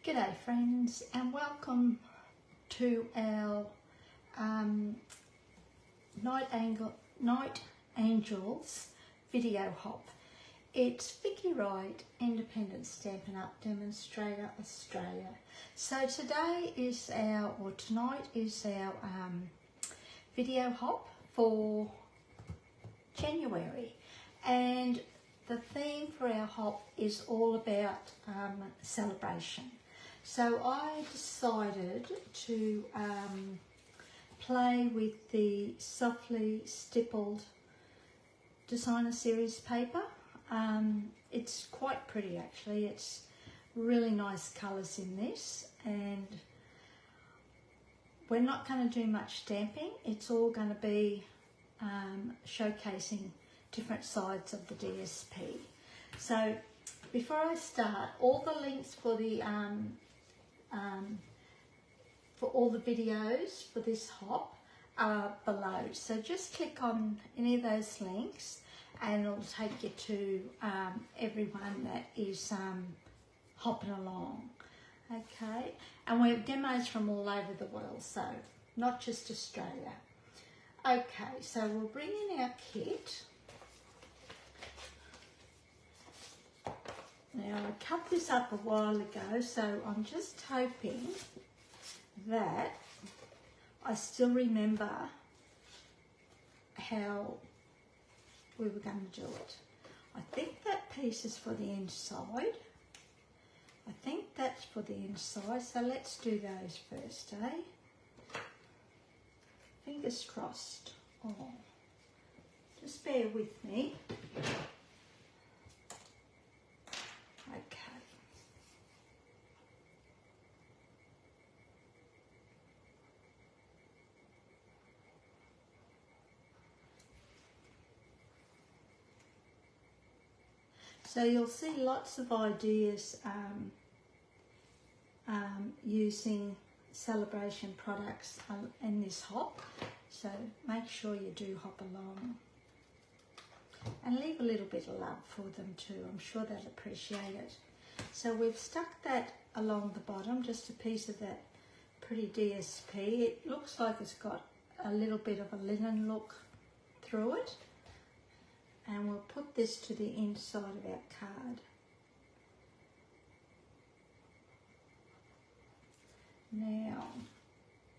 G'day friends, and welcome to our Night Angels video hop. It's vickywright, Independent Stampin' Up Demonstrator Australia. So tonight is our video hop for January, and the theme for our hop is all about celebration. So I decided to play with the Softly Stippled designer series paper. It's quite pretty actually. It's really nice colours in this, and we're not going to do much stamping. It's all going to be showcasing different sides of the DSP. So before I start, all the links for the all the videos for this hop are below. So just click on any of those links and it'll take you to everyone that is hopping along. Okay, and we have demos from all over the world, so not just Australia. Okay, so we'll bring in our kit. Now, I cut this up a while ago, so I'm just hoping that I still remember how we were going to do it. I think that piece is for the inside. I think that's for the inside, so let's do those first, eh? Fingers crossed. Oh, just bear with me. Okay. So you'll see lots of ideas using Sale-a-Bration products in this hop. So make sure you do hop along. And leave a little bit of love for them too. I'm sure they'll appreciate it. So we've stuck that along the bottom, just a piece of that pretty DSP. It looks like it's got a little bit of a linen look through it. And we'll put this to the inside of our card. Now,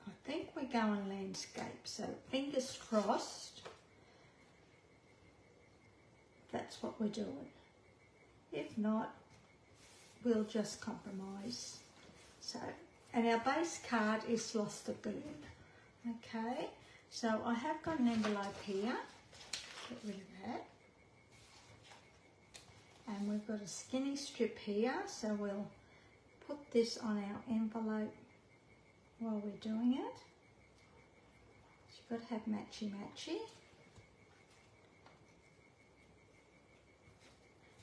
I think we're going landscape, so fingers crossed. That's what we're doing. If not, we'll just compromise. So, and our base card is Lost Lagoon. Okay, so I have got an envelope here. Get rid of that. And we've got a skinny strip here, so we'll put this on our envelope while we're doing it. You've got to have matchy-matchy.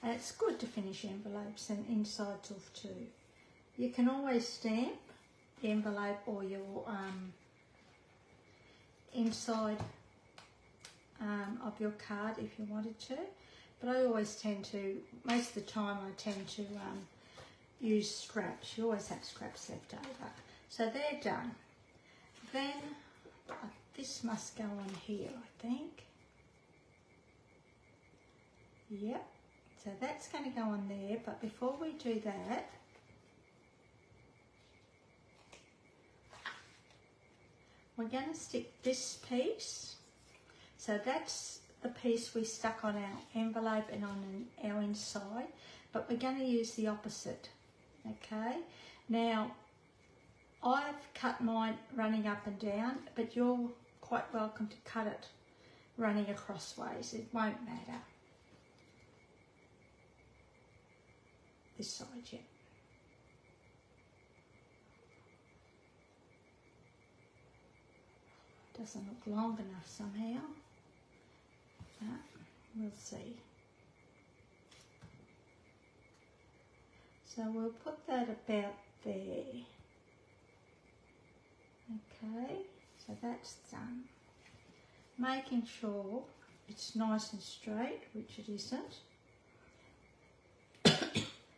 And it's good to finish envelopes and insides off too. You can always stamp the envelope or your inside of your card if you wanted to. But I always tend to, most of the time I tend to use scraps. You always have scraps left over. So they're done. Then this must go on here, I think. Yep. So that's going to go on there, but before we do that, we're going to stick this piece. So that's the piece we stuck on our envelope and on our inside, but we're going to use the opposite. Okay. Now, I've cut mine running up and down, but you're quite welcome to cut it running acrossways. It won't matter. This side, yeah. Doesn't look long enough somehow, but we'll see. So we'll put that about there. Okay, so that's done. Making sure it's nice and straight, which it isn't.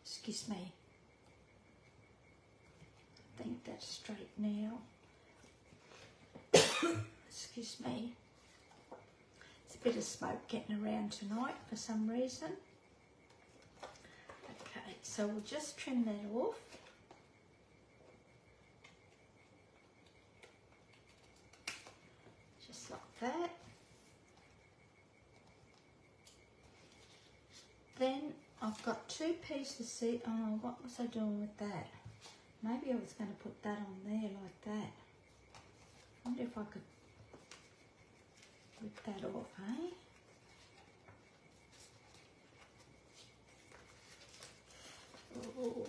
Excuse me. now. Excuse me. It's a bit of smoke getting around tonight for some reason. Okay, so we'll just trim that off. Just like that. Then I've got 2 pieces. Oh, what was I doing with that? Maybe I was going to put that on there like that. I wonder if I could rip that off, eh? Oh.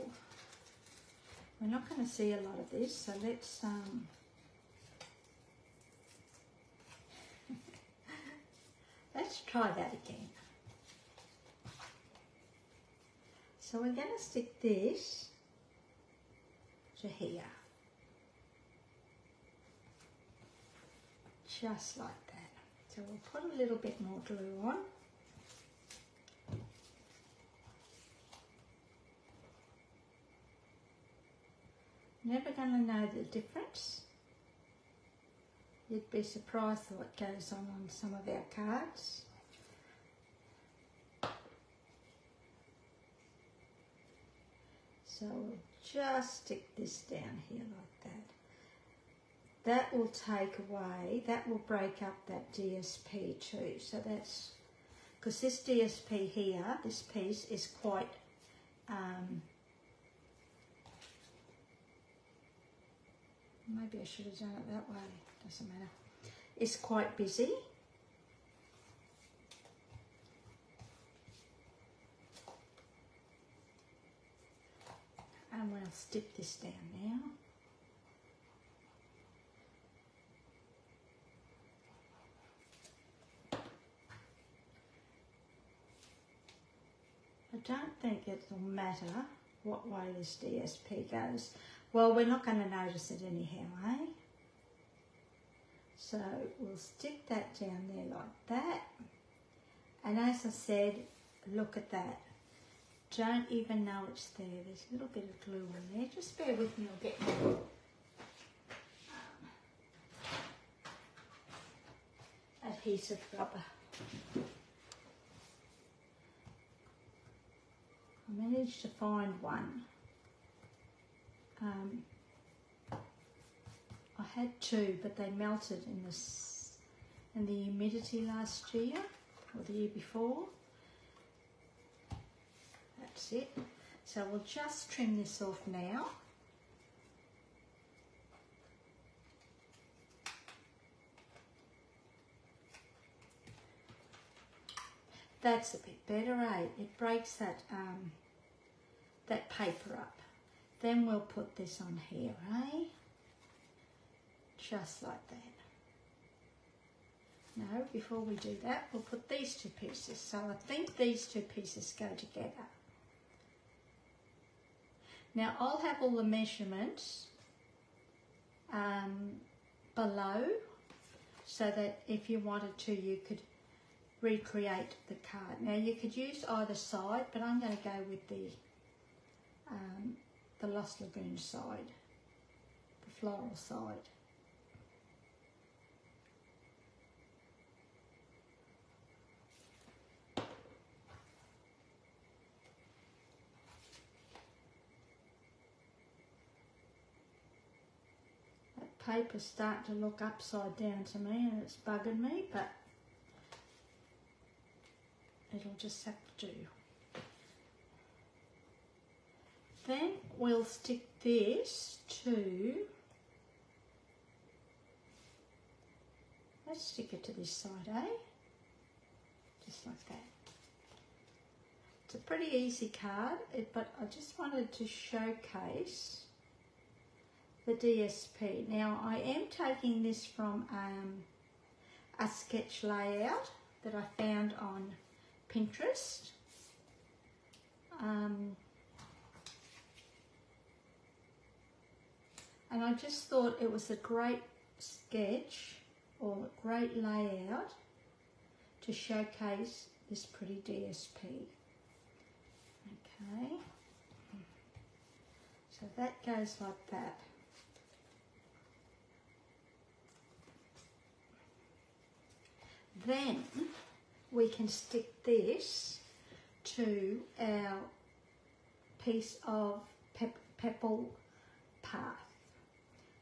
We're not going to see a lot of this, so let's let's try that again. So we're going to stick this to here, just like that. So we'll put a little bit more glue on. Never going to know the difference. You'd be surprised at what goes on some of our cards. So we'll just stick this down here like that. That will take away, that will break up that DSP too. So that's, because this DSP here, this piece is quite, maybe I should have done it that way, doesn't matter. It's quite busy. And we'll stick this down now. I don't think it'll matter what way this DSP goes. Well, we're not going to notice it anyhow, eh? So we'll stick that down there like that. And as I said, look at that. Don't even know it's there. There's a little bit of glue in there. Just bear with me, I'll get my adhesive rubber. I managed to find one. I had 2, but they melted in the humidity last year or the year before. That's it. So we'll just trim this off now. That's a bit better, eh? It breaks that that paper up. Then we'll put this on here, eh? Just like that. No, before we do that, we'll put these 2 pieces. So I think these 2 pieces go together. Now I'll have all the measurements below, so that if you wanted to, you could recreate the card. Now you could use either side, but I'm going to go with the Lost Lagoon side, the floral side. That paper's starting to look upside down to me and it's bugging me, but it'll just have to do. Then we'll stick this to, let's stick it to this side, eh? Just like that. It's a pretty easy card, but I just wanted to showcase the DSP. Now I am taking this from a sketch layout that I found on Pinterest. And I just thought it was a great sketch or great layout to showcase this pretty DSP. Okay, so that goes like that. Then we can stick this to our piece of Pebbled Path.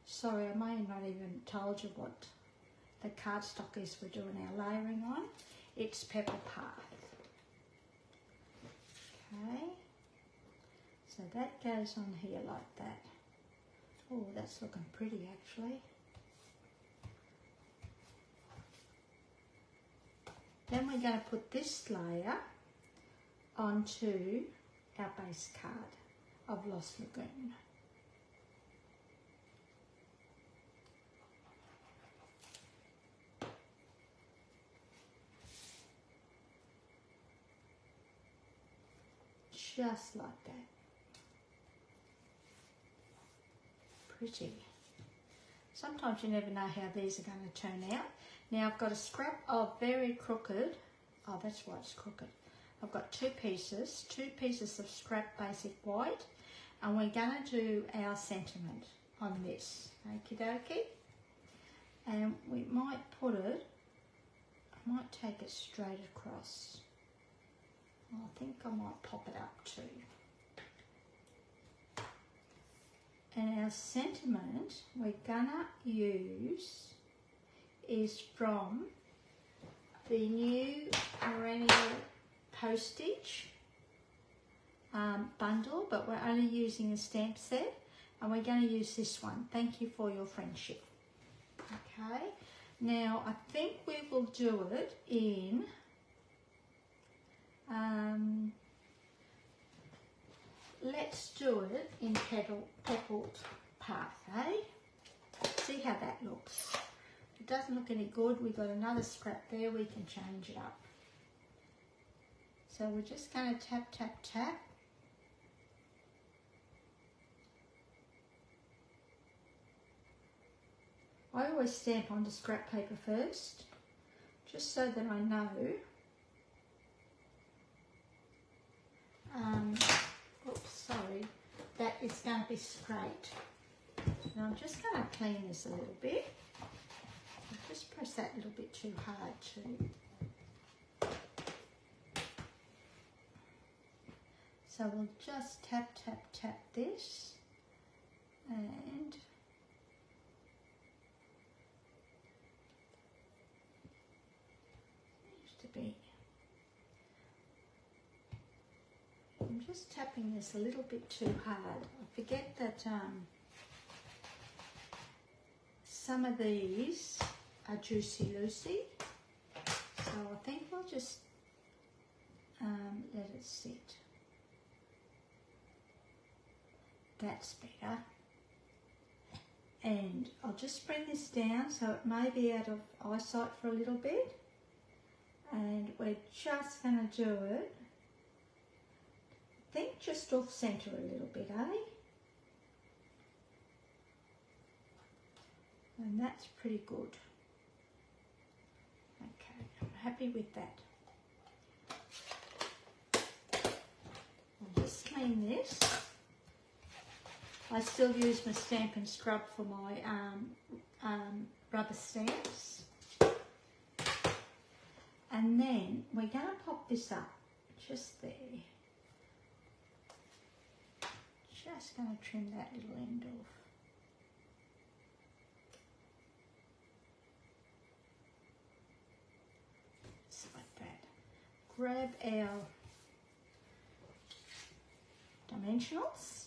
Sorry, I may have not even told you what the cardstock is we're doing our layering on. It's Pebbled Path. Okay, so that goes on here like that. Oh, that's looking pretty actually. Then we're going to put this layer onto our base card of Lost Lagoon. Just like that. Pretty. Sometimes you never know how these are going to turn out. Now I've got a scrap of very crooked, oh that's why it's crooked. I've got two pieces of scrap basic white, and we're going to do our sentiment on this, okie dokie. And we might put it, I might take it straight across. I think I might pop it up too. And our sentiment we're gonna use is from the new Perennial Postage bundle, but we're only using a stamp set, and we're going to use this one. Thank you for your friendship. Okay, now I think we will do it in let's do it in Pebbled Path, eh? See how that looks. If it doesn't look any good, we've got another scrap there, we can change it up. So we're just going to tap, tap, tap. I always stamp onto scrap paper first, just so that I know. Oops, sorry, that is going to be straight. Now I'm just going to clean this a little bit. I'll just press that a little bit too hard too. So we'll just tap, tap, tap this, and used to be. I'm just tapping this a little bit too hard. I forget that some of these are juicy loosey, so I think we'll just let it sit. That's better. And I'll just bring this down so it may be out of eyesight for a little bit, and we're just going to do it, I think just off centre a little bit, eh? And that's pretty good. Okay, I'm happy with that. I'll just clean this. I still use my Stampin' scrub for my rubber stamps. And then we're going to pop this up just there. Just going to trim that little end off. Just like that. Grab our dimensionals.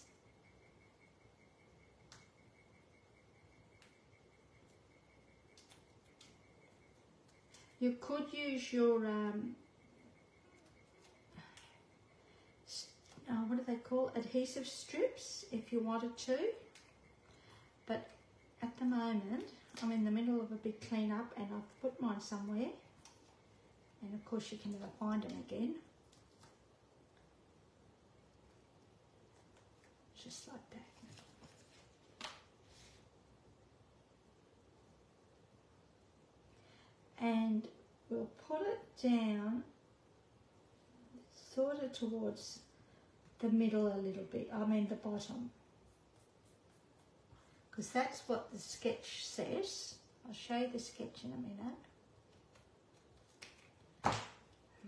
You could use your, what do they call, adhesive strips if you wanted to. But at the moment, I'm in the middle of a big clean up and I've put mine somewhere. And of course you can never find them again. Just like that. And we'll put it down sort of towards the middle a little bit, I mean the bottom, because that's what the sketch says. I'll show you the sketch in a minute.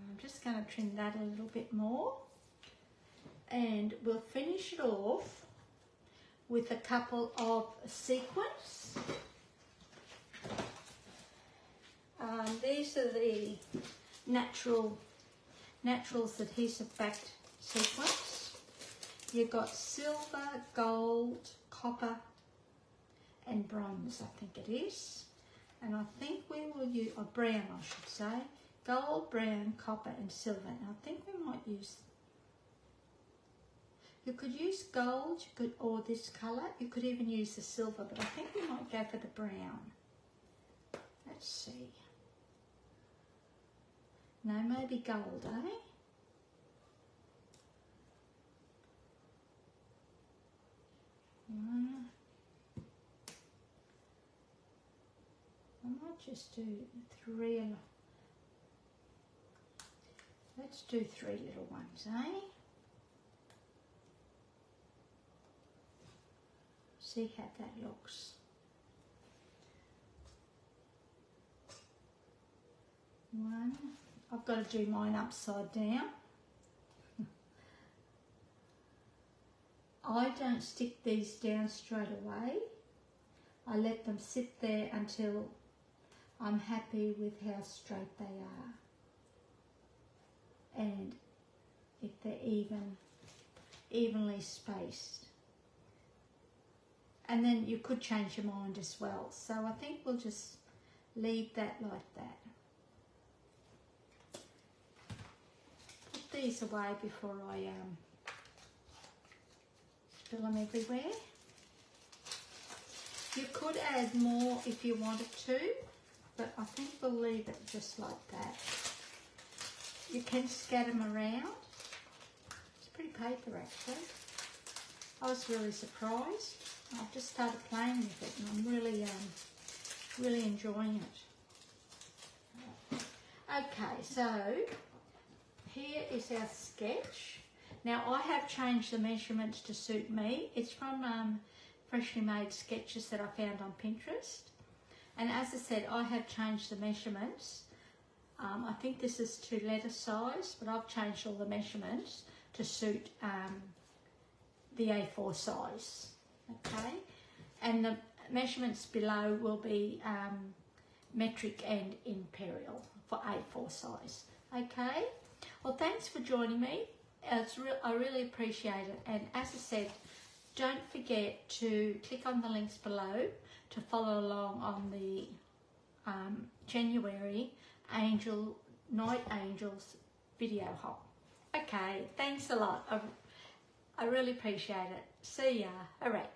I'm just going to trim that a little bit more, and we'll finish it off with a couple of sequins. These are the Naturals adhesive backed sequins. You've got silver, gold, copper and bronze, I think it is. And I think we will use, or brown I should say, gold, brown, copper and silver. And I think we might use, you could use gold, or this colour, you could even use the silver, but I think we might go for the brown. Let's see. No, maybe gold, eh? I might just do 3. Let's do 3 little ones, eh? See how that looks. 1. I've got to do mine upside down. I don't stick these down straight away. I let them sit there until I'm happy with how straight they are. And if they're evenly spaced. And then you could change your mind as well. So I think we'll just leave that like that. Put these away before I spill them everywhere. You could add more if you wanted to, but I think we'll leave it just like that. You can scatter them around. It's pretty paper actually. I was really surprised. I've just started playing with it and I'm really enjoying it. Okay, so here is our sketch. Now I have changed the measurements to suit me. It's from freshly made sketches that I found on Pinterest. And as I said, I have changed the measurements. I think this is to letter size, but I've changed all the measurements to suit the A4 size. Okay, and the measurements below will be metric and imperial for A4 size. Okay, well thanks for joining me. I really appreciate it, and as I said, don't forget to click on the links below to follow along on the January Night Angels video hop. Okay, thanks a lot. I really appreciate it. See ya. All right.